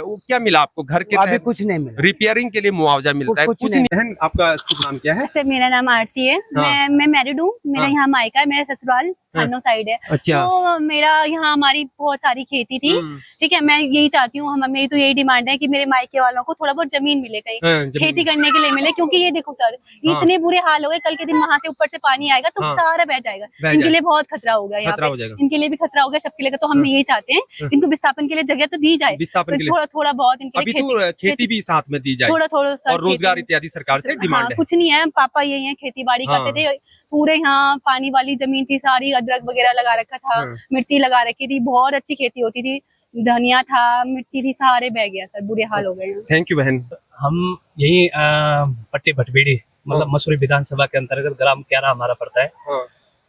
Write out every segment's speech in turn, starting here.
वो क्या मिला आपको घर के अभी तहत? कुछ नहीं मिला। रिपेयरिंग के लिए मुआवजा मिलता है? कुछ कुछ नहीं। बहन, आपका शुभ नाम क्या है? सर मेरा नाम आरती है। हाँ। मैं मैरिड हूँ। मेरा हाँ। यहाँ मायका है, मेरा ससुराल खानो साइड है। अच्छा। तो मेरा यहाँ हमारी बहुत सारी खेती थी। ठीक है, मैं यही चाहती हूँ, हम मेरी तो यही डिमांड है कि मेरे मायके वालों को थोड़ा बहुत जमीन मिले, कहीं खेती करने के लिए मिले। क्योंकि ये देखो सर, इतने बुरे हाल हो गए, कल के दिन वहाँ से ऊपर से पानी आएगा तो सारा बह जाएगा। इनके लिए बहुत खतरा हो गया, यहाँ पे इनके लिए भी खतरा हो गया, सबके लिए। तो हम यही चाहते हैं इनको विस्थापन के लिए जगह तो दी जाए, थोड़ा थोड़ा बहुत इनके लिए खेती भी साथ में दी जाए, थोड़ा थोड़ा और रोजगार इत्यादि सरकार से डिमांड है। कुछ नहीं है, पापा यही है, खेती बाड़ी करते थे। पूरे यहाँ पानी वाली जमीन थी, सारी अदरक वगैरह लगा रखा था, मिर्ची लगा रखी थी, बहुत अच्छी खेती होती थी, धनिया था, मिर्ची थी, सारे बह गया सर, बुरे हाल हो गए। थैंक यू बहन। हम यही पट्टी भटबीड़ी मतलब मसूरी विधानसभा के अंतर्गत ग्राम क्यारा हमारा पड़ता है।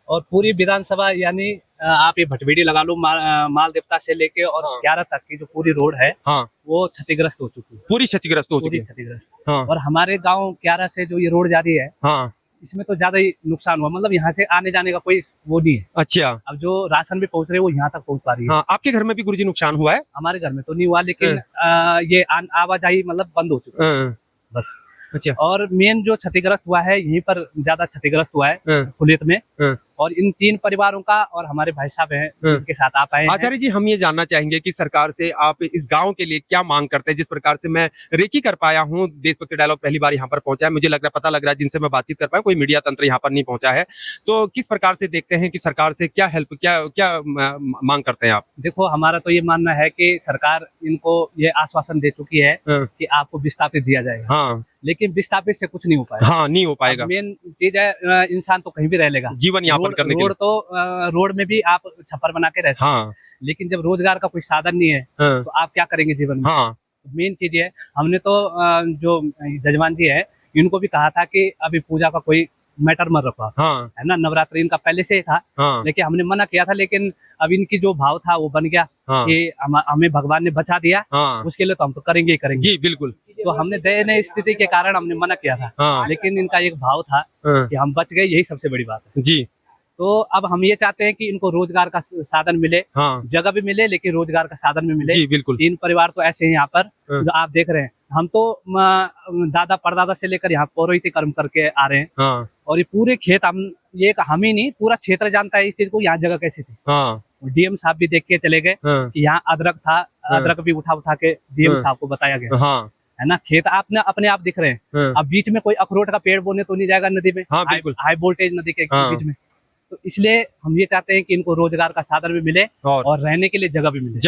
और पूरी विधानसभा यानी आप ये भटबीड़ी लगा लो, माल देवता से लेके और क्यारा तक की जो पूरी रोड है वो क्षतिग्रस्त हो चुकी है, पूरी क्षतिग्रस्त हो चुकी है। क्षतिग्रस्त। और हमारे गांव क्यारा से जो ये रोड जा रही है इसमें तो ज्यादा ही नुकसान हुआ, मतलब यहाँ से आने जाने का कोई वो नहीं है। अच्छा। अब जो राशन भी पहुँच रहे हैं वो यहाँ तक पहुँच पा रही है। आपके घर में भी गुरुजी नुकसान हुआ है? हमारे घर में तो नहीं हुआ, लेकिन ये आवाजाही मतलब बंद हो चुकी है बस। अच्छा। और मेन जो क्षतिग्रस्त हुआ है यहीं पर ज्यादा क्षतिग्रस्त हुआ है कुलियत में। और इन 3 परिवारों का और हमारे भाई साहब हैं जिनके साथ आप आए हैं। आचार्य जी, हम ये जानना चाहेंगे कि सरकार से आप इस गांव के लिए क्या मांग करते हैं? जिस प्रकार से मैं रेकी कर पाया हूँ, देशभक्ति डायलॉग पहली बार यहाँ पर पहुंचा है, मुझे लग रहा है, पता लग रहा है जिनसे मैं बातचीत कर पाया, कोई मीडिया तंत्र यहाँ पर नहीं पहुंचा है। तो किस प्रकार से देखते हैं कि सरकार से क्या हेल्प, क्या मांग करते हैं आप? देखो, हमारा तो ये मानना है कि सरकार इनको ये आश्वासन दे चुकी है कि आपको विस्थापित दिया जाएगा, लेकिन विस्थापित से कुछ नहीं हो पाएगा। नहीं हो पाएगा। मेन चीज है, इंसान तो कहीं भी रह लेगा, जीवन यापन करने के लिए। रोड में भी आप छप्पर बना के रह सकते हैं, लेकिन जब रोजगार का कोई साधन नहीं है तो आप क्या करेंगे जीवन में? मेन चीज है, हमने तो जो जजमान जी है इनको भी कहा था कि अभी पूजा का कोई मैटर मत रखा, है ना, नवरात्रि इनका पहले से ही था, लेकिन हमने मना किया था। लेकिन अब इनकी जो भाव था वो बन गया कि हमें भगवान ने बचा दिया, उसके लिए तो हम तो करेंगे ही करेंगे। जी बिल्कुल। तो हमने दयनीय स्थिति के कारण हमने मना किया था, लेकिन इनका एक भाव था कि हम बच गए, यही सबसे बड़ी बात है जी। तो अब हम ये चाहते हैं कि इनको रोजगार का साधन मिले, जगह भी मिले, लेकिन रोजगार का साधन भी मिले। जी बिल्कुल। 3 परिवार तो ऐसे हैं यहाँ पर जो आप देख रहे हैं। हम तो दादा परदादा से लेकर यहाँ पौरोहित्य कर्म करके आ रहे हैं, और ये पूरे खेत हम ही नहीं, पूरा क्षेत्र जानता है इस चीज को, यहाँ जगह कैसी थी। डीएम साहब भी देख के चले गए कि यहाँ अदरक था, अदरक भी उठा के डीएम साहब को बताया गया, है ना। खेत आपने अपने आप दिख रहे हैं। अब बीच में कोई अखरोट का पेड़ बोने तो नहीं जाएगा नदी में, हाई वोल्टेज नदी के बीच में। तो इसलिए हम ये चाहते हैं कि इनको रोजगार का साधन भी मिले और रहने के लिए जगह भी मिले।